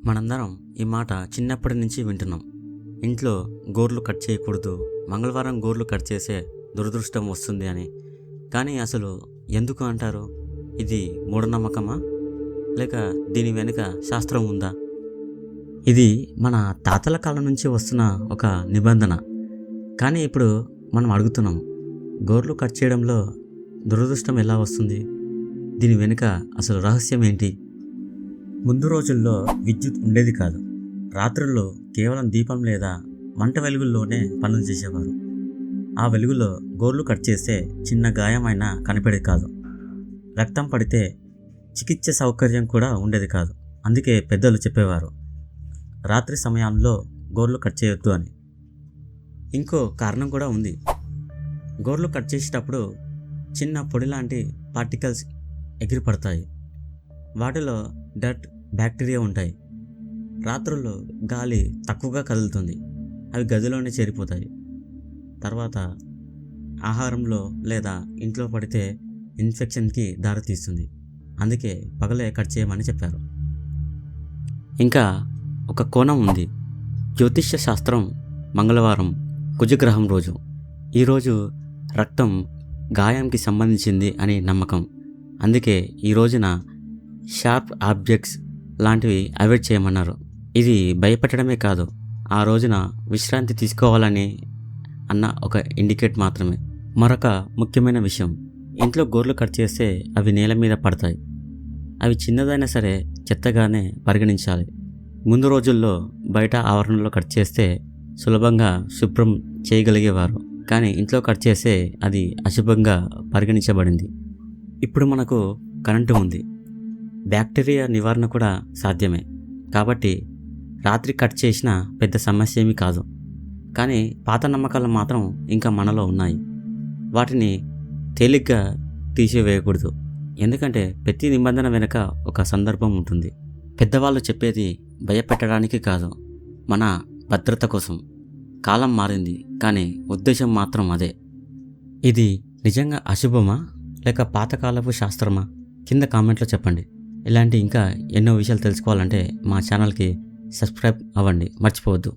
మనందరం ఈ మాట చిన్నప్పటి నుంచి వింటున్నాం. ఇంట్లో గోర్లు కట్ చేయకూడదు, మంగళవారం గోర్లు కట్ చేసే దురదృష్టం వస్తుంది అని. కానీ అసలు ఎందుకు అంటారు? ఇది మూఢనమ్మకమా, లేక దీని వెనుక శాస్త్రం ఉందా? ఇది మన తాతల కాలం నుంచి వస్తున్న ఒక నిబంధన. కానీ ఇప్పుడు మనం అడుగుతున్నాం, గోర్లు కట్ చేయడంలో దురదృష్టం ఎలా వస్తుంది? దీని వెనుక అసలు రహస్యం ఏంటి? ముందు రోజుల్లో విద్యుత్ ఉండేది కాదు. రాత్రుల్లో కేవలం దీపం లేదా మంట వెలుగుల్లోనే పనులు చేసేవారు. ఆ వెలుగులో గోర్లు కట్ చేస్తే చిన్న గాయమైనా కనిపడేది కాదు. రక్తం పడితే చికిత్స సౌకర్యం కూడా ఉండేది కాదు. అందుకే పెద్దలు చెప్పేవారు, రాత్రి సమయంలో గోర్లు కట్ చేయొద్దు అని. ఇంకో కారణం కూడా ఉంది. గోర్లు కట్ చేసేటప్పుడు చిన్న పొడి లాంటి పార్టికల్స్ ఎగిరిపడతాయి. వాటిలో డర్ట్, బ్యాక్టీరియా ఉంటాయి. రాత్రుల్లో గాలి తక్కువగా కదులుతుంది, అవి గదిలోనే చేరిపోతాయి. తర్వాత ఆహారంలో లేదా ఇంట్లో పడితే ఇన్ఫెక్షన్కి దారితీస్తుంది. అందుకే పగలే కట్ చేయమని చెప్పారు. ఇంకా ఒక కోణం ఉంది. జ్యోతిష్య శాస్త్రం మంగళవారం కుజగ్రహం రోజు. ఈరోజు రక్తం గాయంకి సంబంధించింది అని నమ్మకం. అందుకే ఈ రోజున షార్ప్ ఆబ్జెక్ట్స్ లాంటివి అవాయిడ్ చేయమన్నారు. ఇది భయపెట్టడమే కాదు, ఆ రోజున విశ్రాంతి తీసుకోవాలని అన్న ఒక ఇండికేట్ మాత్రమే. మరొక ముఖ్యమైన విషయం, ఇంట్లో గోర్లు కట్ చేస్తే అవి నేల మీద పడతాయి. అవి చిన్నదైనా సరే చెత్తగానే పరిగణించాలి. ముందు రోజుల్లో బయట ఆవరణలో కట్ చేస్తే సులభంగా శుభ్రం చేయగలిగేవారు. కానీ ఇంట్లో కట్ చేస్తే అది అశుభంగా పరిగణించబడింది. ఇప్పుడు మనకు కరెంటు ఉంది, బ్యాక్టీరియా నివారణ కూడా సాధ్యమే. కాబట్టి రాత్రి కట్ చేసిన పెద్ద సమస్య ఏమీ కాదు. కానీ పాత నమ్మకాలు మాత్రం ఇంకా మనలో ఉన్నాయి. వాటిని తేలిగ్గా తీసివేయకూడదు. ఎందుకంటే ప్రతి నిబంధన వెనుక ఒక సందర్భం ఉంటుంది. పెద్దవాళ్ళు చెప్పేది భయపెట్టడానికి కాదు, మన భద్రత కోసం. కాలం మారింది, కానీ ఉద్దేశం మాత్రం అదే. ఇది నిజంగా అశుభమా, లేక పాతకాలపు శాస్త్రమా? కింద కామెంట్లో చెప్పండి. ఇలాంటి ఇంకా ఎన్నో విషయాలు తెలుసుకోవాలంటే మా ఛానల్కి సబ్స్క్రైబ్ అవ్వండి, మర్చిపోవద్దు.